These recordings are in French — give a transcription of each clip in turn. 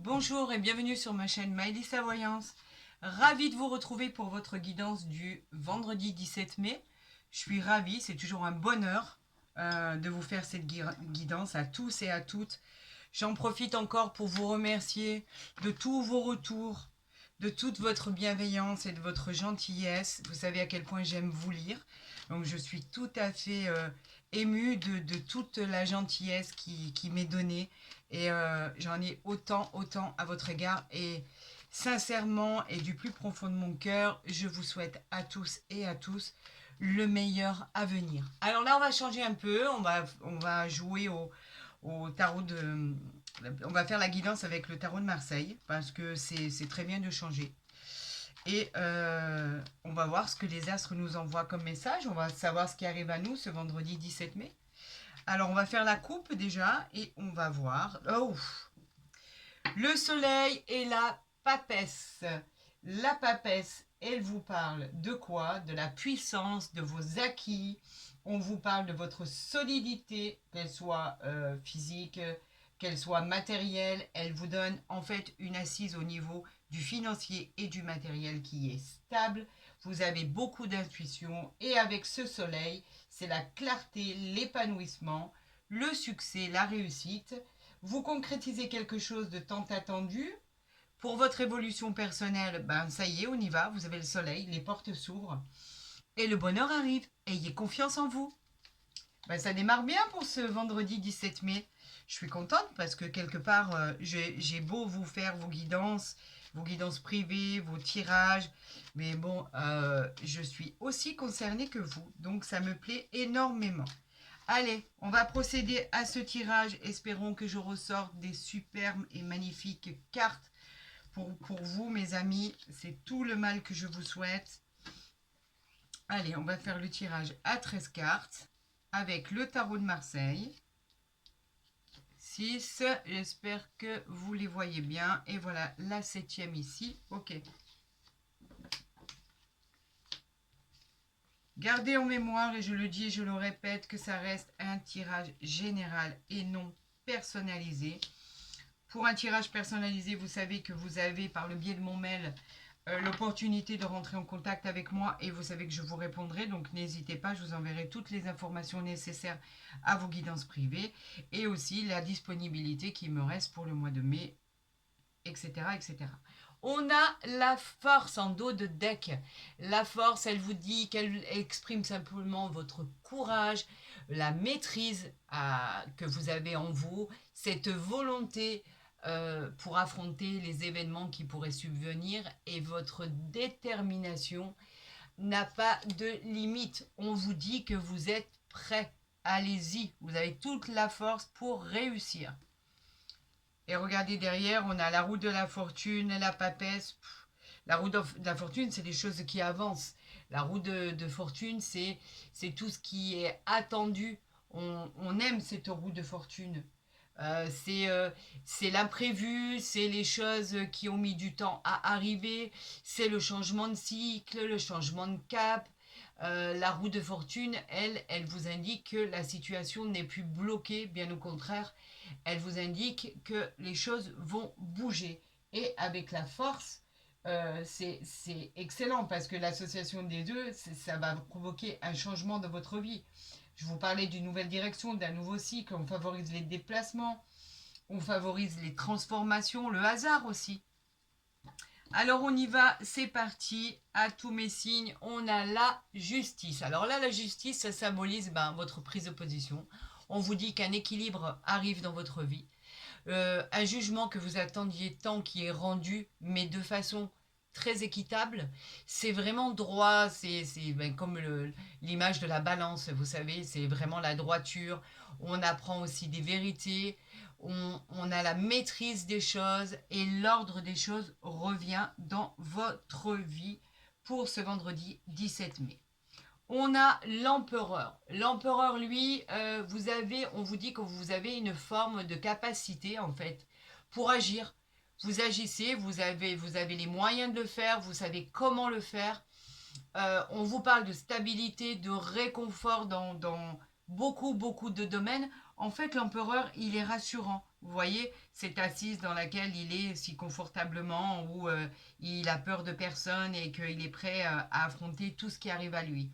Bonjour et bienvenue sur ma chaîne Maëlys Voyance. Ravie de vous retrouver pour votre guidance du vendredi 17 mai. Je suis ravie, c'est toujours un bonheur de vous faire cette guidance à tous et à toutes. J'en profite encore pour vous remercier de tous vos retours, de toute votre bienveillance et de votre gentillesse. Vous savez à quel point j'aime vous lire. Donc je suis tout à fait émue de toute la gentillesse qui m'est donnée. Et j'en ai autant à votre égard. Et sincèrement et du plus profond de mon cœur, je vous souhaite à tous et à tous le meilleur à venir. Alors là, on va changer un peu. On va jouer au tarot de... On va faire la guidance avec le tarot de Marseille parce que c'est très bien de changer. Et on va voir ce que les astres nous envoient comme message. On va savoir ce qui arrive à nous ce vendredi 17 mai. Alors, on va faire la coupe déjà et on va voir. Oh, le soleil et la papesse. La papesse, elle vous parle de quoi? De la puissance, de vos acquis. On vous parle de votre solidité, qu'elle soit physique, qu'elle soit matérielle. Elle vous donne en fait une assise au niveau du financier et du matériel qui est stable. Vous avez beaucoup d'intuition et avec ce soleil, c'est la clarté, l'épanouissement, le succès, la réussite. Vous concrétisez quelque chose de tant attendu. Pour votre évolution personnelle, ben ça y est, on y va. Vous avez le soleil, les portes s'ouvrent et le bonheur arrive. Ayez confiance en vous. Ben, ça démarre bien pour ce vendredi 17 mai. Je suis contente parce que quelque part, j'ai beau vous faire vos guidances privées, vos tirages, mais bon, je suis aussi concernée que vous, donc ça me plaît énormément. Allez, on va procéder à ce tirage. Espérons que je ressorte des superbes et magnifiques cartes pour vous, mes amis. C'est tout le mal que je vous souhaite. Allez, on va faire le tirage à 13 cartes avec le tarot de Marseille. 6, j'espère que vous les voyez bien. Et voilà, la 7e ici. Ok. Gardez en mémoire, et je le dis et je le répète, que ça reste un tirage général et non personnalisé. Pour un tirage personnalisé, vous savez que vous avez, par le biais de mon mail, l'opportunité de rentrer en contact avec moi et vous savez que je vous répondrai. Donc, n'hésitez pas, je vous enverrai toutes les informations nécessaires à vos guidances privées et aussi la disponibilité qui me reste pour le mois de mai, etc. etc. On a la force en dos de deck. La force, elle vous dit qu'elle exprime simplement votre courage, la maîtrise que vous avez en vous, cette volonté pour affronter les événements qui pourraient subvenir et votre détermination n'a pas de limite. On vous dit que vous êtes prêt. Allez-y, vous avez toute la force pour réussir. Et regardez derrière, on a la roue de la fortune, la papesse. La roue de la fortune, c'est des choses qui avancent. La roue de fortune, c'est tout ce qui est attendu. On aime cette roue de fortune. C'est l'imprévu, c'est les choses qui ont mis du temps à arriver, c'est le changement de cycle, le changement de cap. La roue de fortune, elle vous indique que la situation n'est plus bloquée, bien au contraire, elle vous indique que les choses vont bouger. Et avec la force, c'est excellent parce que l'association des deux, ça va provoquer un changement dans votre vie. Je vous parlais d'une nouvelle direction, d'un nouveau cycle, on favorise les déplacements, on favorise les transformations, le hasard aussi. Alors on y va, c'est parti, à tous mes signes, on a la justice. Alors là, la justice, ça symbolise votre prise de position. On vous dit qu'un équilibre arrive dans votre vie. Un jugement que vous attendiez tant qui est rendu, mais de façon très équitable. C'est vraiment droit, c'est comme l'image de la balance, vous savez, c'est vraiment la droiture. On apprend aussi des vérités, on a la maîtrise des choses et l'ordre des choses revient dans votre vie pour ce vendredi 17 mai. On a l'empereur. L'empereur, lui, on vous dit que vous avez une forme de capacité, en fait, pour agir. Vous agissez, vous avez les moyens de le faire, vous savez comment le faire. On vous parle de stabilité, de réconfort dans beaucoup de domaines. En fait, l'empereur, il est rassurant. Vous voyez, cette assise dans laquelle il est si confortablement, où il a peur de personne et qu'il est prêt à affronter tout ce qui arrive à lui.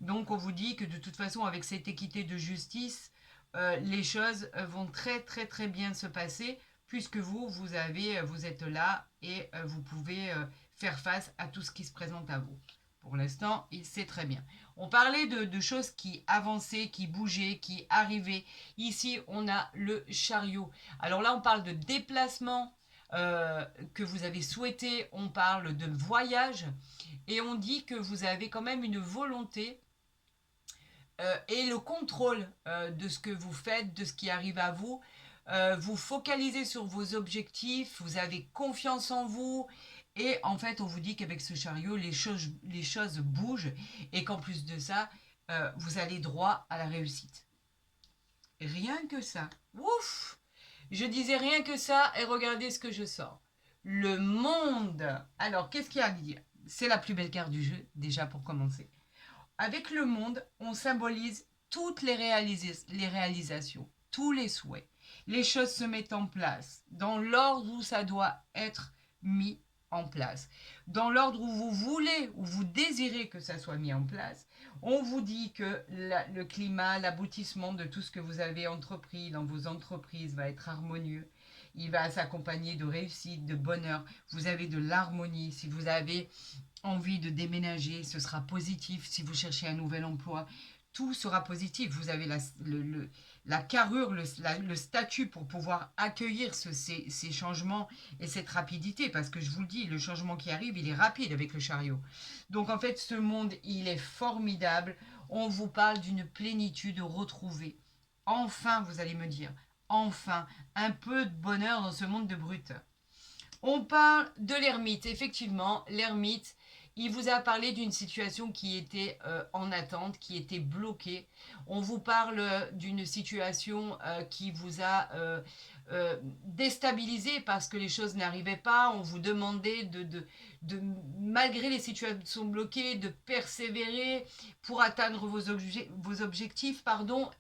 Donc, on vous dit que de toute façon, avec cette équité de justice, les choses vont très très très bien se passer, puisque vous êtes là et vous pouvez faire face à tout ce qui se présente à vous. Pour l'instant, c'est très bien. On parlait de choses qui avançaient, qui bougeaient, qui arrivaient. Ici, on a le chariot. Alors là, on parle de déplacement que vous avez souhaité. On parle de voyage. Et on dit que vous avez quand même une volonté et le contrôle de ce que vous faites, de ce qui arrive à vous. Vous focalisez sur vos objectifs, vous avez confiance en vous. Et en fait, on vous dit qu'avec ce chariot, les choses bougent et qu'en plus de ça, vous allez droit à la réussite. Rien que ça. Ouf! Je disais rien que ça et regardez ce que je sors. Le monde. Alors, qu'est-ce qu'il y a à dire? C'est la plus belle carte du jeu, déjà pour commencer. Avec le monde, on symbolise toutes les réalisations, tous les souhaits. Les choses se mettent en place dans l'ordre où ça doit être mis en place. Dans l'ordre où vous voulez, où vous désirez que ça soit mis en place. On vous dit que le climat, l'aboutissement de tout ce que vous avez entrepris dans vos entreprises va être harmonieux. Il va s'accompagner de réussite, de bonheur. Vous avez de l'harmonie. Si vous avez envie de ce sera positif. Si vous cherchez un nouvel emploi, tout sera positif. Vous avez la carrure, le statut pour pouvoir accueillir ces changements et cette rapidité. Parce que je vous le dis, le changement qui arrive, il est rapide avec le chariot. Donc en fait, ce monde, il est formidable. On vous parle d'une plénitude retrouvée. Enfin, vous allez me dire, enfin, un peu de bonheur dans ce monde de brut. On parle de l'ermite. Effectivement, l'ermite, il vous a parlé d'une situation qui était en attente, qui était bloquée. On vous parle d'une situation qui vous a déstabilisé parce que les choses n'arrivaient pas. On vous demandait malgré les situations bloquées, de persévérer pour atteindre vos objectifs.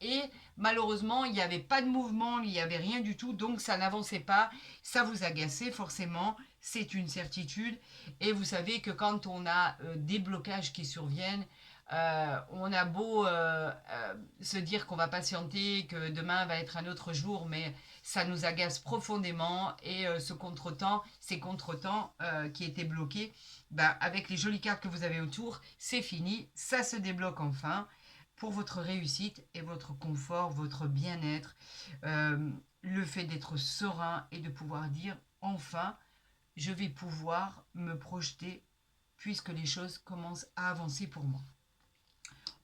Et malheureusement, il n'y avait pas de mouvement, il n'y avait rien du tout, donc ça n'avançait pas. Ça vous agaçait forcément, c'est une certitude. Et vous savez que quand on a des blocages qui surviennent, on a beau se dire qu'on va patienter, que demain va être un autre jour, mais ça nous agace profondément. Et ces contretemps qui étaient bloqués, avec les jolies cartes que vous avez autour, c'est fini, ça se débloque enfin pour votre réussite et votre confort, votre bien-être, le fait d'être serein et de pouvoir dire enfin, je vais pouvoir me projeter puisque les choses commencent à avancer pour moi.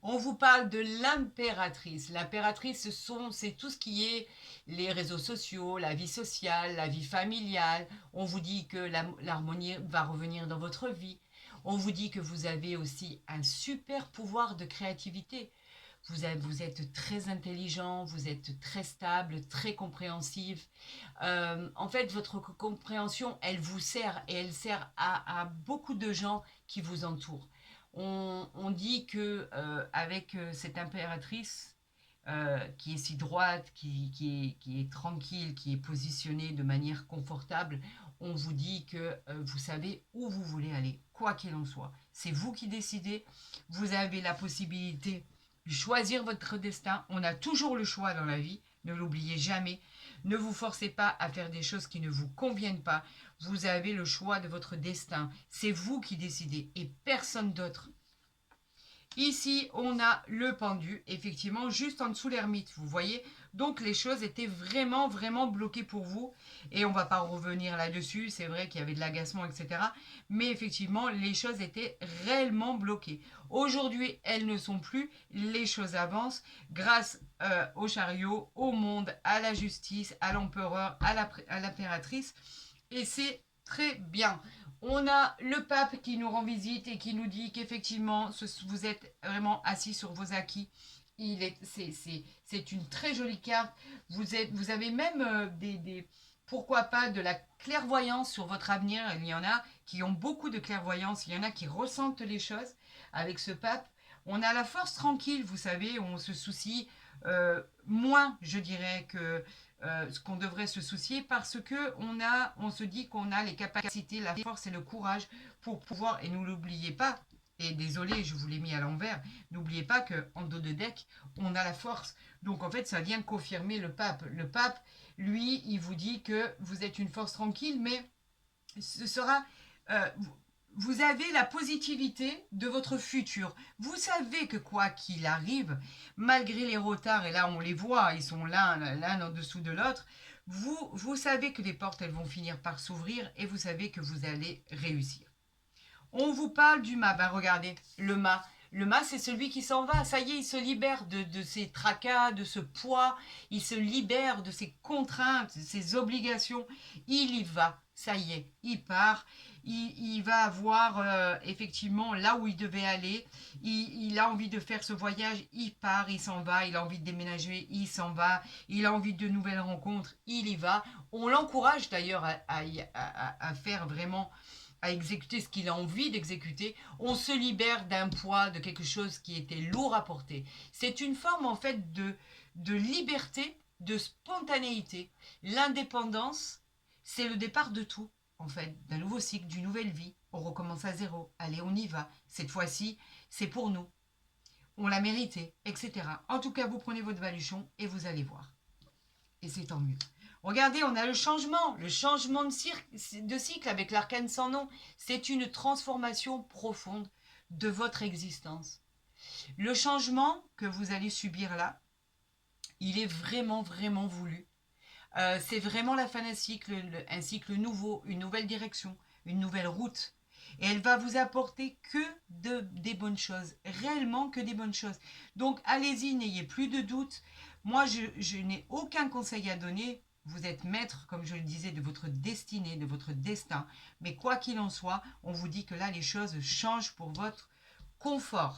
On vous parle de l'impératrice. L'impératrice, c'est tout ce qui est les réseaux sociaux, la vie sociale, la vie familiale. On vous dit que l'harmonie va revenir dans votre vie. On vous dit que vous avez aussi un super pouvoir de créativité. Vous êtes très intelligent, vous êtes très stable, très compréhensif. En fait, votre compréhension, elle vous sert et elle sert à beaucoup de gens qui vous entourent. On dit que avec cette impératrice qui est si droite, qui est tranquille, qui est positionnée de manière confortable, on vous dit que vous savez où vous voulez aller, quoi qu'il en soit. C'est vous qui décidez. Vous avez la possibilité de choisir votre destin. On a toujours le choix dans la vie. Ne l'oubliez jamais. Ne vous forcez pas à faire des choses qui ne vous conviennent pas. Vous avez le choix de votre destin. C'est vous qui décidez et personne d'autre. Ici, on a le pendu, effectivement, juste en dessous l'ermite, vous voyez. Donc, les choses étaient vraiment, vraiment bloquées pour vous. Et on ne va pas revenir là-dessus. C'est vrai qu'il y avait de l'agacement, etc. Mais effectivement, les choses étaient réellement bloquées. Aujourd'hui, elles ne sont plus. Les choses avancent grâce au chariot, au monde, à la justice, à l'empereur, à l'impératrice. Et c'est très bien. On a le pape qui nous rend visite et qui nous dit qu'effectivement, vous êtes vraiment assis sur vos acquis. C'est une très jolie carte. Vous avez même pourquoi pas, de la clairvoyance sur votre avenir. Il y en a qui ont beaucoup de clairvoyance. Il y en a qui ressentent les choses avec ce pape. On a la force tranquille, vous savez, on se soucie moins, je dirais, que ce qu'on devrait se soucier parce que on se dit qu'on a les capacités, la force et le courage pour pouvoir, et ne l'oubliez pas, et désolé, je vous l'ai mis à l'envers, n'oubliez pas qu'en dos de deck, on a la force. Donc en fait, ça vient confirmer le pape. Le pape, lui, il vous dit que vous êtes une force tranquille, mais ce sera... euh, vous avez la positivité de votre futur. Vous savez que quoi qu'il arrive, malgré les retards, et là on les voit, ils sont l'un en dessous de l'autre, vous savez que les portes, elles vont finir par s'ouvrir et vous savez que vous allez réussir. On vous parle du mât. Ben regardez, le mât. Le mât, c'est celui qui s'en va. Ça y est, il se libère de ses tracas, de ce poids. Il se libère de ses contraintes, de ses obligations. Il y va. Ça y est, il part. Il va avoir effectivement là où il devait aller. Il a envie de faire ce voyage. Il part, il s'en va. Il a envie de déménager. Il s'en va. Il a envie de nouvelles rencontres. Il y va. On l'encourage d'ailleurs à faire vraiment à exécuter ce qu'il a envie d'exécuter, on se libère d'un poids, de quelque chose qui était lourd à porter. C'est une forme en fait de liberté, de spontanéité. L'indépendance, c'est le départ de tout, en fait, d'un nouveau cycle, d'une nouvelle vie. On recommence à zéro. Allez, on y va. Cette fois-ci, c'est pour nous. On l'a mérité, etc. En tout cas, vous prenez votre baluchon et vous allez voir. Et c'est tant mieux. Regardez, on a le changement de cycle avec l'arcane sans nom. C'est une transformation profonde de votre existence. Le changement que vous allez subir là, il est vraiment, vraiment voulu. C'est vraiment la fin d'un cycle, un cycle nouveau, une nouvelle direction, une nouvelle route. Et elle va vous apporter que des bonnes choses, réellement que des bonnes choses. Donc allez-y, n'ayez plus de doute. Moi, je n'ai aucun conseil à donner. Vous êtes maître, comme je le disais, de votre destinée, de votre destin. Mais quoi qu'il en soit, on vous dit que là, les choses changent pour votre confort.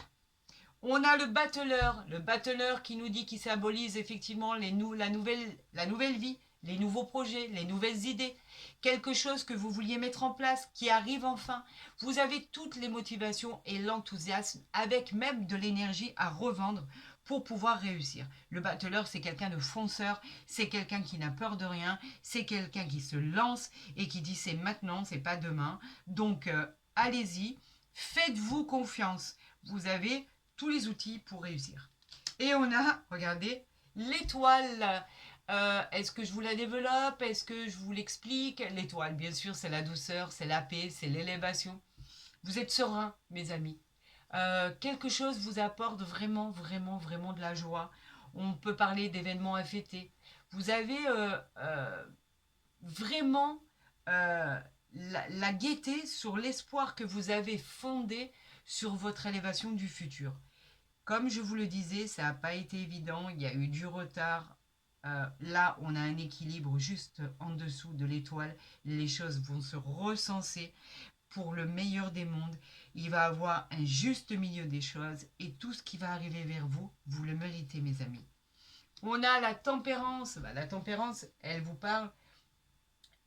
On a le battleur qui nous dit qu'il symbolise effectivement la nouvelle vie, les nouveaux projets, les nouvelles idées, quelque chose que vous vouliez mettre en place, qui arrive enfin. Vous avez toutes les motivations et l'enthousiasme, avec même de l'énergie à revendre pour pouvoir réussir. Le battleur, c'est quelqu'un de fonceur, c'est quelqu'un qui n'a peur de rien, c'est quelqu'un qui se lance et qui dit c'est maintenant, c'est pas demain. Donc allez-y, faites-vous confiance. Vous avez tous les outils pour réussir. Et on a, regardez, l'étoile. Est-ce que je vous la développe? Est-ce que je vous l'explique? L'étoile, bien sûr, c'est la douceur, c'est la paix, c'est l'élévation. Vous êtes serein, mes amis. Quelque chose vous apporte vraiment, vraiment, vraiment de la joie. On peut parler d'événements à fêter. Vous avez vraiment la gaieté sur l'espoir que vous avez fondé sur votre élévation du futur. Comme je vous le disais, ça n'a pas été évident, il y a eu du retard. Là, on a un équilibre juste en dessous de l'étoile. Les choses vont se recenser pour le meilleur des mondes. Il va y avoir un juste milieu des choses et tout ce qui va arriver vers vous, vous le méritez, mes amis. On a la tempérance. La tempérance, elle vous parle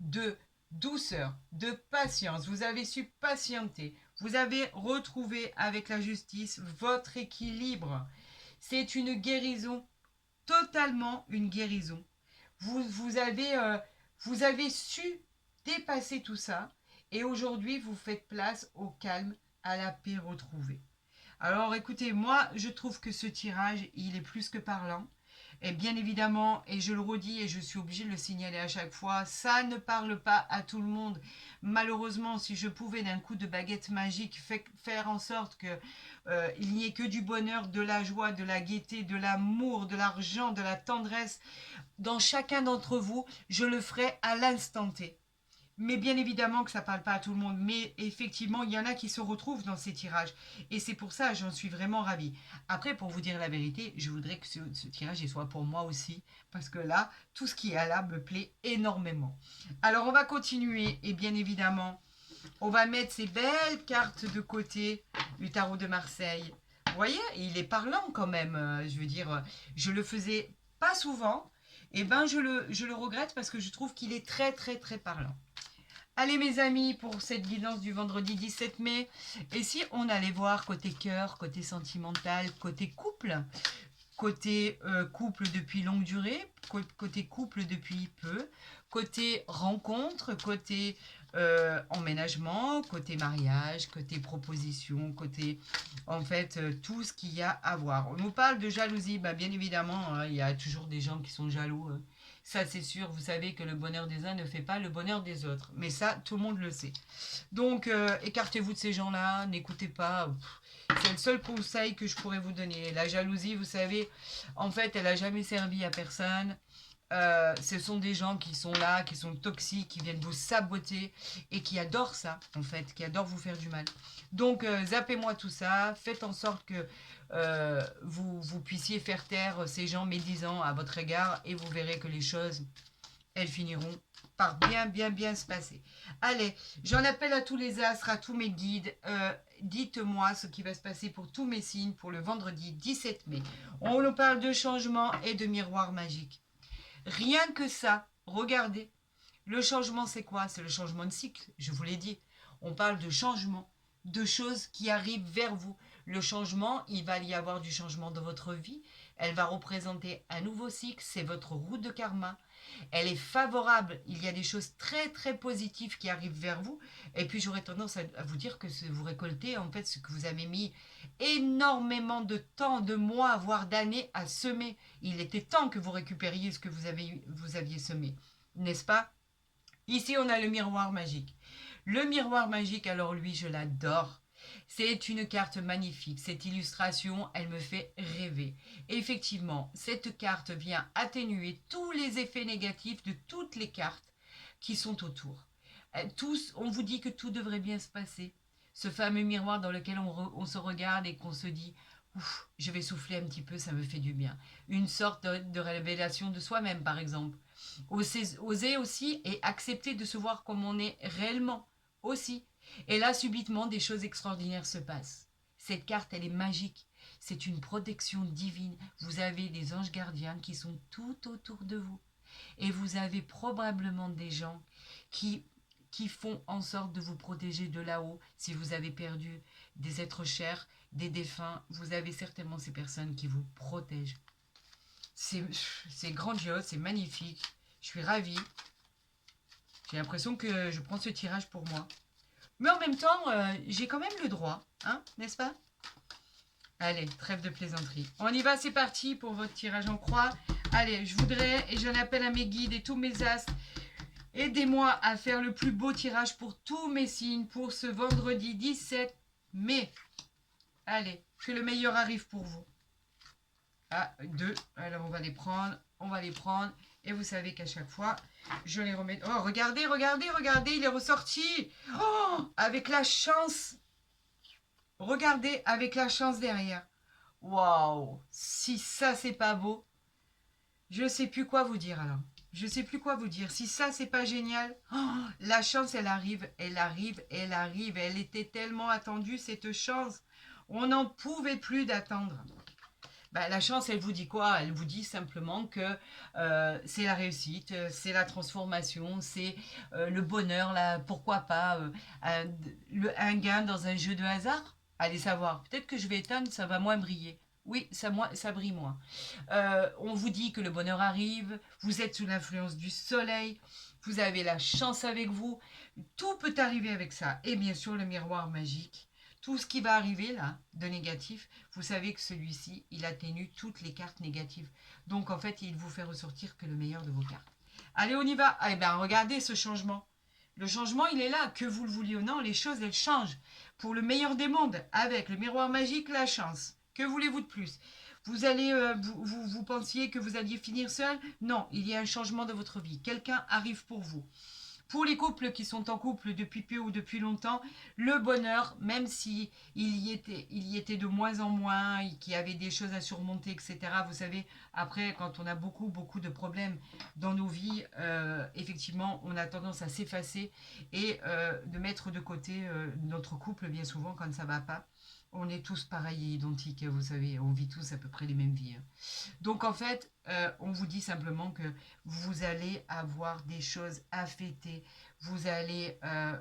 de douceur, de patience. Vous avez su patienter. Vous avez retrouvé avec la justice votre équilibre. C'est une guérison, totalement une guérison. Vous avez su dépasser tout ça et aujourd'hui vous faites place au calme, à la paix retrouvée. Alors écoutez, moi je trouve que ce tirage, il est plus que parlant. Et bien évidemment, et je le redis et je suis obligée de le signaler à chaque fois, ça ne parle pas à tout le monde. Malheureusement, si je pouvais d'un coup de baguette magique faire en sorte que il n'y ait que du bonheur, de la joie, de la gaieté, de l'amour, de l'argent, de la tendresse dans chacun d'entre vous, je le ferai à l'instant T. Mais bien évidemment que ça ne parle pas à tout le monde. Mais effectivement, il y en a qui se retrouvent dans ces tirages. Et c'est pour ça, j'en suis vraiment ravie. Après, pour vous dire la vérité, je voudrais que ce tirage soit pour moi aussi. Parce que là, tout ce qui est là me plaît énormément. Alors, on va continuer. Et bien évidemment, on va mettre ces belles cartes de côté du tarot de Marseille. Vous voyez, il est parlant quand même. Je veux dire, je le faisais pas souvent. Et ben, je le regrette parce que je trouve qu'il est très, très, très parlant. Allez mes amis, pour cette guidance du vendredi 17 mai, et si on allait voir côté cœur, côté sentimental, côté couple, côté couple depuis longue durée, côté couple depuis peu, côté rencontre, côté emménagement, côté mariage, côté proposition, côté en fait tout ce qu'il y a à voir. On nous parle de jalousie, bah, bien évidemment, hein, il y a toujours des gens qui sont jaloux. Ça c'est sûr, vous savez que le bonheur des uns ne fait pas le bonheur des autres. Mais ça, tout le monde le sait. Donc écartez-vous de ces gens-là, n'écoutez pas. C'est le seul conseil que je pourrais vous donner. La jalousie, vous savez, en fait, elle n'a jamais servi à personne. Ce sont des gens qui sont là, qui sont toxiques, qui viennent vous saboter et qui adorent ça, en fait, qui adorent vous faire du mal. Donc, zappez-moi tout ça, faites en sorte que vous puissiez faire taire ces gens médisants à votre égard et vous verrez que les choses, elles finiront par bien se passer. Allez, j'en appelle à tous les astres, à tous mes guides. Dites-moi ce qui va se passer pour tous mes signes pour le vendredi 17 mai. On nous parle de changement et de miroir magique. Rien que ça, regardez. Le changement, c'est quoi? C'est le changement de cycle, je vous l'ai dit. On parle de changement, de choses qui arrivent vers vous. Le changement, il va y avoir du changement dans votre vie. Elle va représenter un nouveau cycle, c'est votre route de karma. Elle est favorable, il y a des choses très positives qui arrivent vers vous. Et puis j'aurais tendance à vous dire que vous récoltez en fait ce que vous avez mis énormément de temps, de mois, voire d'années à semer. Il était temps que vous récupériez ce que vous aviez semé, n'est-ce pas? Ici, on a le miroir magique. Le miroir magique, alors lui, je l'adore. C'est une carte magnifique. Cette illustration, elle me fait rêver. Effectivement, cette carte vient atténuer tous les effets négatifs de toutes les cartes qui sont autour. On vous dit que tout devrait bien se passer. Ce fameux miroir dans lequel on se regarde et qu'on se dit ouf, je vais souffler un petit peu, ça me fait du bien. Une sorte de révélation de soi-même, par exemple. Oser aussi et accepter de se voir comme on est réellement aussi. Et là, subitement, des choses extraordinaires se passent. Cette carte, elle est magique. C'est une protection divine. Vous avez des anges gardiens qui sont tout autour de vous. Et vous avez probablement des gens qui font en sorte de vous protéger de là-haut. Si vous avez perdu des êtres chers, des défunts, vous avez certainement ces personnes qui vous protègent. C'est grandiose, c'est magnifique. Je suis ravie. J'ai l'impression que je prends ce tirage pour moi. Mais en même temps, j'ai quand même le droit, hein, n'est-ce pas? Allez, trêve de plaisanterie. On y va, c'est parti pour votre tirage en croix. Allez, je voudrais, et j'en appelle à mes guides et tous mes astres, aidez-moi à faire le plus beau tirage pour tous mes signes pour ce vendredi 17 mai. Allez, que le meilleur arrive pour vous. Ah, 2. Alors, on va les prendre. Et vous savez qu'à chaque fois, je les remets... Oh, regardez, il est ressorti. Oh, avec la chance. Regardez, avec la chance derrière. Waouh, si ça, c'est pas beau, je sais plus quoi vous dire alors. Je sais plus quoi vous dire. Si ça, c'est pas génial, oh, la chance, elle arrive. Elle était tellement attendue, cette chance. On n'en pouvait plus d'attendre. Bah, la chance, elle vous dit quoi? Elle vous dit simplement que c'est la réussite, c'est la transformation, c'est le bonheur, là, pourquoi pas un gain dans un jeu de hasard? Allez savoir. Peut-être que je vais éteindre, ça va moins briller. Oui, ça brille moins. On vous dit que le bonheur arrive, vous êtes sous l'influence du soleil, vous avez la chance avec vous. Tout peut arriver avec ça. Et bien sûr, le miroir magique. Tout ce qui va arriver là, de négatif, vous savez que celui-ci, il atténue toutes les cartes négatives. Donc en fait, il vous fait ressortir que le meilleur de vos cartes. Allez, on y va. Eh bien, regardez ce changement. Le changement, il est là. Que vous le vouliez ou non, les choses, elles changent. Pour le meilleur des mondes, avec le miroir magique, la chance. Que voulez-vous de plus? Vous allez, vous pensiez que vous alliez finir seul? Non, il y a un changement dans votre vie. Quelqu'un arrive pour vous. Pour les couples qui sont en couple depuis peu ou depuis longtemps, le bonheur, même si il y était de moins en moins, et qu'il y avait des choses à surmonter, etc. Vous savez, après, quand on a beaucoup de problèmes dans nos vies, effectivement, on a tendance à s'effacer et de mettre de côté notre couple bien souvent quand ça ne va pas. On est tous pareils et identiques, vous savez, on vit tous à peu près les mêmes vies. Donc en fait, on vous dit simplement que vous allez avoir des choses à fêter, vous allez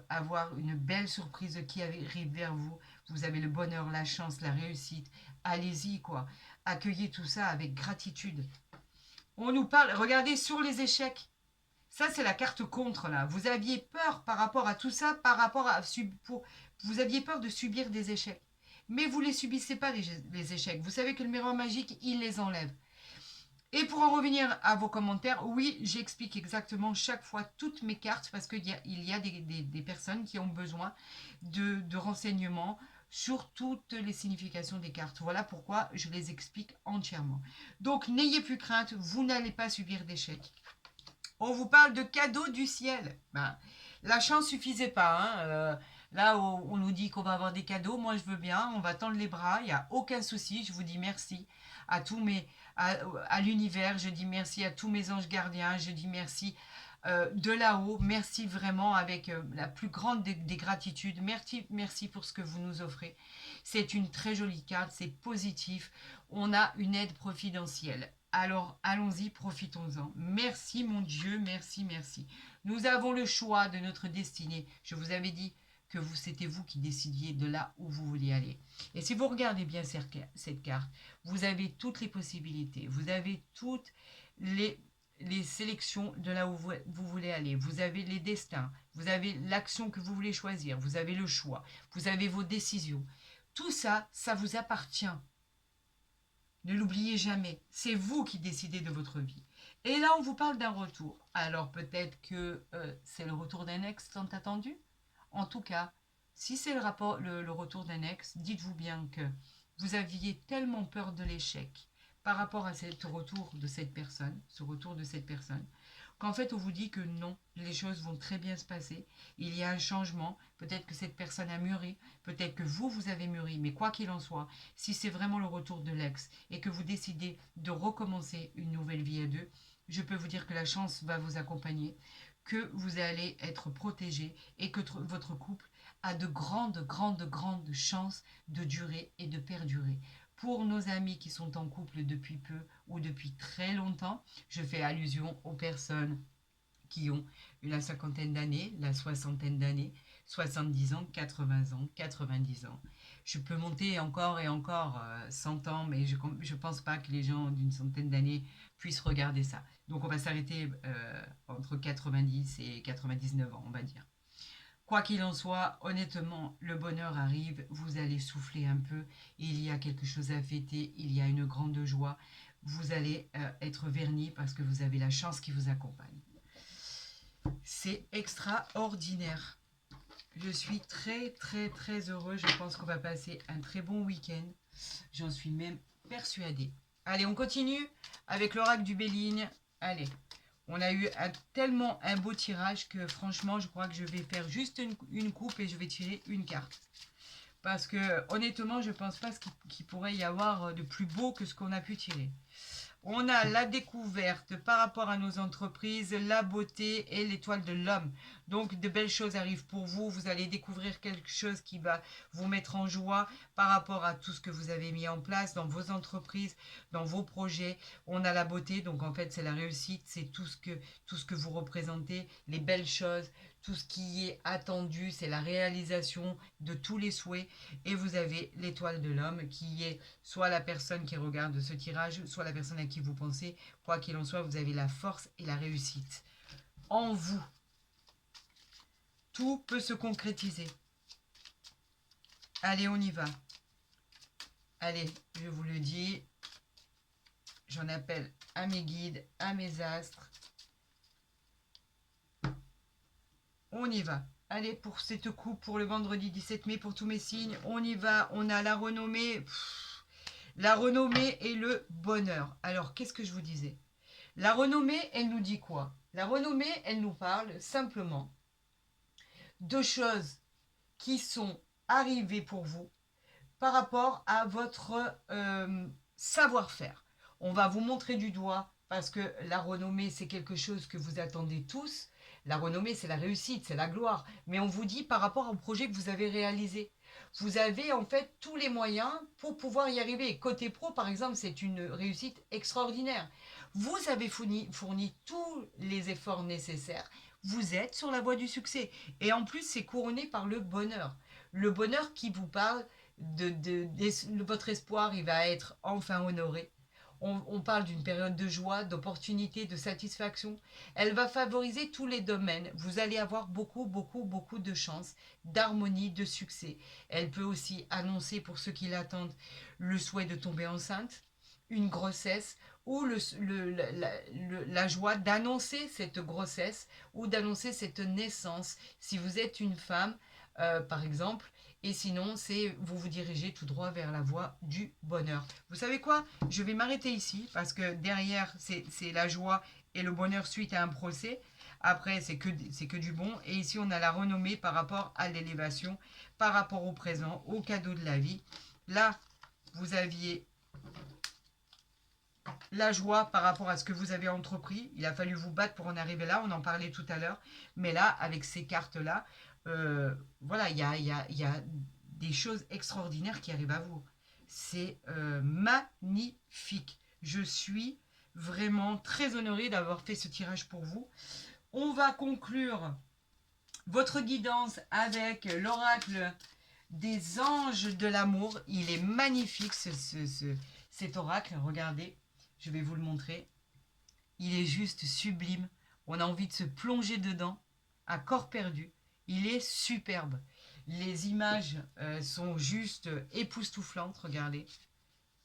avoir une belle surprise qui arrive vers vous, vous avez le bonheur, la chance, la réussite, allez-y quoi. accueillez tout ça avec gratitude. On nous parle, regardez sur les échecs. Ça, c'est la carte contre, là. Vous aviez peur par rapport à tout ça, vous aviez peur de subir des échecs. Mais vous ne les subissez pas, les échecs. Vous savez que le miroir magique, il les enlève. Et pour en revenir à vos commentaires, oui, j'explique exactement chaque fois toutes mes cartes parce qu'il y a des personnes qui ont besoin de renseignements sur toutes les significations des cartes. Voilà pourquoi je les explique entièrement. Donc, n'ayez plus crainte, vous n'allez pas subir d'échecs. On vous parle de cadeaux du ciel. Ben, la chance suffisait pas. Hein. Là, on nous dit qu'on va avoir des cadeaux. Moi, je veux bien. On va tendre les bras. Il n'y a aucun souci. Je vous dis merci à l'univers. Je dis merci à tous mes anges gardiens. Je dis merci de là-haut. Merci vraiment avec la plus grande des gratitudes. Merci pour ce que vous nous offrez. C'est une très jolie carte. C'est positif. On a une aide providentielle. Alors, allons-y, profitons-en. Merci, mon Dieu, merci, merci. Nous avons le choix de notre destinée. Je vous avais dit que c'était vous qui décidiez de là où vous vouliez aller. Et si vous regardez bien cette carte, vous avez toutes les possibilités. Vous avez toutes les sélections de là où vous voulez aller. Vous avez les destins. Vous avez l'action que vous voulez choisir. Vous avez le choix. Vous avez vos décisions. Tout ça, ça vous appartient. Ne l'oubliez jamais, c'est vous qui décidez de votre vie. Et là, on vous parle d'un retour. Alors peut-être que c'est le retour d'un ex tant attendu. En tout cas, si c'est le retour d'un ex, dites-vous bien que vous aviez tellement peur de l'échec par rapport à ce retour de cette personne, qu'en fait, on vous dit que non, les choses vont très bien se passer. Il y a un changement. Peut-être que cette personne a mûri. Peut-être que vous avez mûri. Mais quoi qu'il en soit, si c'est vraiment le retour de l'ex et que vous décidez de recommencer une nouvelle vie à deux, je peux vous dire que la chance va vous accompagner, que vous allez être protégé et que votre couple a de grandes chances de durer et de perdurer. Pour nos amis qui sont en couple depuis peu ou depuis très longtemps, je fais allusion aux personnes qui ont la cinquantaine d'années, la soixantaine d'années, 70 ans, 80 ans, 90 ans. Je peux monter encore et encore 100 ans, mais je ne pense pas que les gens d'une centaine d'années puissent regarder ça. Donc on va s'arrêter entre 90 et 99 ans, on va dire. Quoi qu'il en soit, honnêtement, le bonheur arrive, vous allez souffler un peu, il y a quelque chose à fêter, il y a une grande joie, vous allez être vernis parce que vous avez la chance qui vous accompagne. C'est extraordinaire. Je suis très heureux, je pense qu'on va passer un très bon week-end, j'en suis même persuadée. Allez, on continue avec l'oracle du Béligne. Allez. On a eu tellement un beau tirage que franchement, je crois que je vais faire juste une coupe et je vais tirer une carte. Parce que honnêtement, je ne pense pas qu'il pourrait y avoir de plus beau que ce qu'on a pu tirer. On a la découverte par rapport à nos entreprises, la beauté et l'étoile de l'homme. Donc, de belles choses arrivent pour vous. Vous allez découvrir quelque chose qui va vous mettre en joie par rapport à tout ce que vous avez mis en place dans vos entreprises, dans vos projets. On a la beauté, donc en fait, c'est la réussite, c'est tout ce que vous représentez, les belles choses, tout ce qui est attendu, c'est la réalisation de tous les souhaits. Et vous avez l'étoile de l'homme qui est soit la personne qui regarde ce tirage, soit la personne à qui vous pensez. Quoi qu'il en soit, vous avez la force et la réussite en vous. Tout peut se concrétiser. Allez, on y va. Allez, je vous le dis, j'en appelle à mes guides, à mes astres. On y va. Allez, pour cette coupe, pour le vendredi 17 mai, pour tous mes signes, on y va. On a la renommée. La renommée et le bonheur. Alors, qu'est-ce que je vous disais? La renommée, elle nous dit quoi? La renommée, elle nous parle simplement de choses qui sont arrivées pour vous par rapport à votre savoir-faire. On va vous montrer du doigt parce que la renommée, c'est quelque chose que vous attendez tous. La renommée, c'est la réussite, c'est la gloire. Mais on vous dit par rapport au projet que vous avez réalisé. Vous avez en fait tous les moyens pour pouvoir y arriver. Côté pro, par exemple, c'est une réussite extraordinaire. Vous avez fourni tous les efforts nécessaires. Vous êtes sur la voie du succès. Et en plus, c'est couronné par le bonheur. Le bonheur qui vous parle votre espoir, il va être enfin honoré. On parle d'une période de joie, d'opportunité, de satisfaction. Elle va favoriser tous les domaines. Vous allez avoir beaucoup, beaucoup, beaucoup de chance, d'harmonie, de succès. Elle peut aussi annoncer, pour ceux qui l'attendent, le souhait de tomber enceinte, une grossesse, ou la joie d'annoncer cette grossesse ou d'annoncer cette naissance. Si vous êtes une femme, par exemple, et sinon, c'est vous vous dirigez tout droit vers la voie du bonheur. Vous savez quoi? Je vais m'arrêter ici parce que derrière, c'est la joie et le bonheur suite à un procès. Après, c'est que du bon. Et ici, on a la renommée par rapport à l'élévation, par rapport au présent, au cadeau de la vie. Là, vous aviez la joie par rapport à ce que vous avez entrepris. Il a fallu vous battre pour en arriver là. On en parlait tout à l'heure. Mais là, avec ces cartes-là, voilà, il y a des choses extraordinaires qui arrivent à vous. C'est magnifique. Je suis vraiment très honorée d'avoir fait ce tirage pour vous. On va conclure votre guidance avec l'oracle des anges de l'amour. Il est magnifique cet oracle. Regardez, je vais vous le montrer. Il est juste sublime. On a envie de se plonger dedans à corps perdu. Il est superbe. Les images sont juste époustouflantes. Regardez.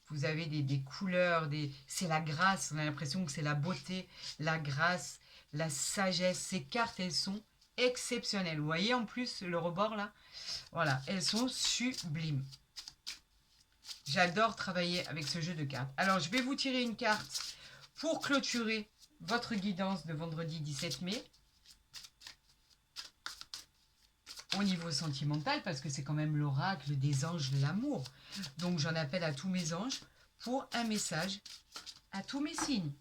Vous avez des couleurs, c'est la grâce. On a l'impression que c'est la beauté, la grâce, la sagesse. Ces cartes, elles sont exceptionnelles. Vous voyez en plus le rebord là? Voilà, elles sont sublimes. J'adore travailler avec ce jeu de cartes. Alors, je vais vous tirer une carte pour clôturer votre guidance de vendredi 17 mai. Au niveau sentimental, parce que c'est quand même l'oracle des anges de l'amour. Donc, j'en appelle à tous mes anges pour un message à tous mes signes.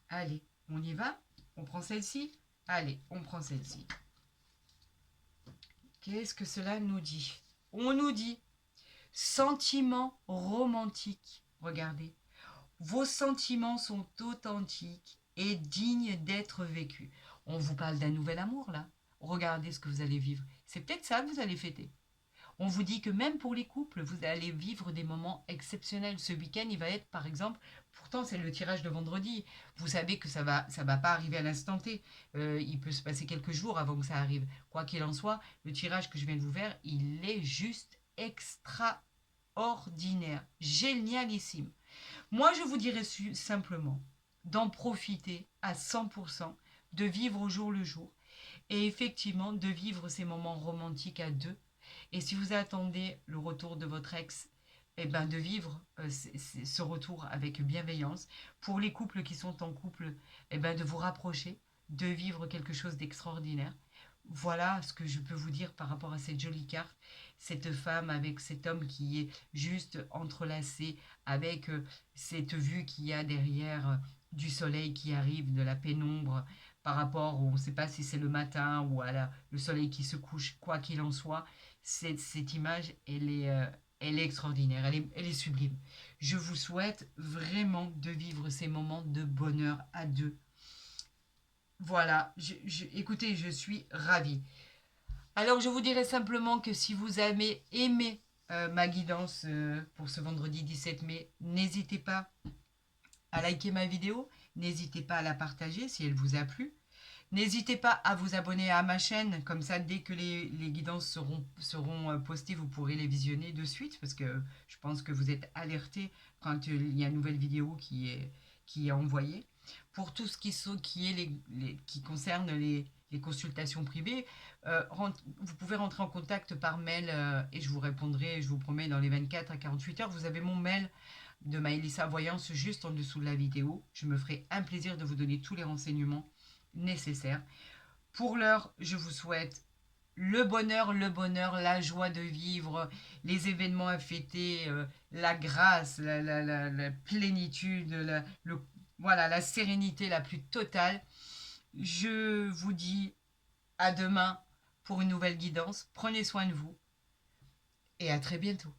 Allez, on y va? On prend celle-ci? Allez, on prend celle-ci. Qu'est-ce que cela nous dit? On nous dit sentiments romantiques. Regardez, vos sentiments sont authentiques et dignes d'être vécus. On vous parle d'un nouvel amour là. Regardez ce que vous allez vivre. C'est peut-être ça que vous allez fêter. On vous dit que même pour les couples, vous allez vivre des moments exceptionnels. Ce week-end, il va être, par exemple, pourtant c'est le tirage de vendredi. Vous savez que ça va pas arriver à l'instant T. Il peut se passer quelques jours avant que ça arrive. Quoi qu'il en soit, le tirage que je viens de vous faire, il est juste extraordinaire, génialissime. Moi, je vous dirais simplement d'en profiter à 100%, de vivre au jour le jour et effectivement de vivre ces moments romantiques à deux. Et si vous attendez le retour de votre ex, eh ben de vivre ce retour avec bienveillance. Pour les couples qui sont en couple, eh ben de vous rapprocher, de vivre quelque chose d'extraordinaire. Voilà ce que je peux vous dire par rapport à cette jolie carte. Cette femme avec cet homme qui est juste entrelacé, avec cette vue qu'il y a derrière du soleil qui arrive, de la pénombre, par rapport, on ne sait pas si c'est le matin ou le soleil qui se couche, quoi qu'il en soit. Cette image, elle est extraordinaire, elle est sublime. Je vous souhaite vraiment de vivre ces moments de bonheur à deux. Voilà, écoutez, je suis ravie. Alors, je vous dirais simplement que si vous avez aimé ma guidance pour ce vendredi 17 mai, n'hésitez pas à liker ma vidéo, n'hésitez pas à la partager si elle vous a plu. N'hésitez pas à vous abonner à ma chaîne, comme ça dès que les guidances seront postées, vous pourrez les visionner de suite, parce que je pense que vous êtes alertés quand il y a une nouvelle vidéo qui est envoyée. Pour tout ce qui concerne les consultations privées, vous pouvez rentrer en contact par mail et je vous répondrai, je vous promets, dans les 24 à 48 heures. Vous avez mon mail de Maëlissa Voyance juste en dessous de la vidéo. Je me ferai un plaisir de vous donner tous les renseignements nécessaires. Pour l'heure, je vous souhaite le bonheur, la joie de vivre, les événements à fêter, la grâce, la plénitude, voilà, la sérénité la plus totale. Je vous dis à demain pour une nouvelle guidance. Prenez soin de vous et à très bientôt.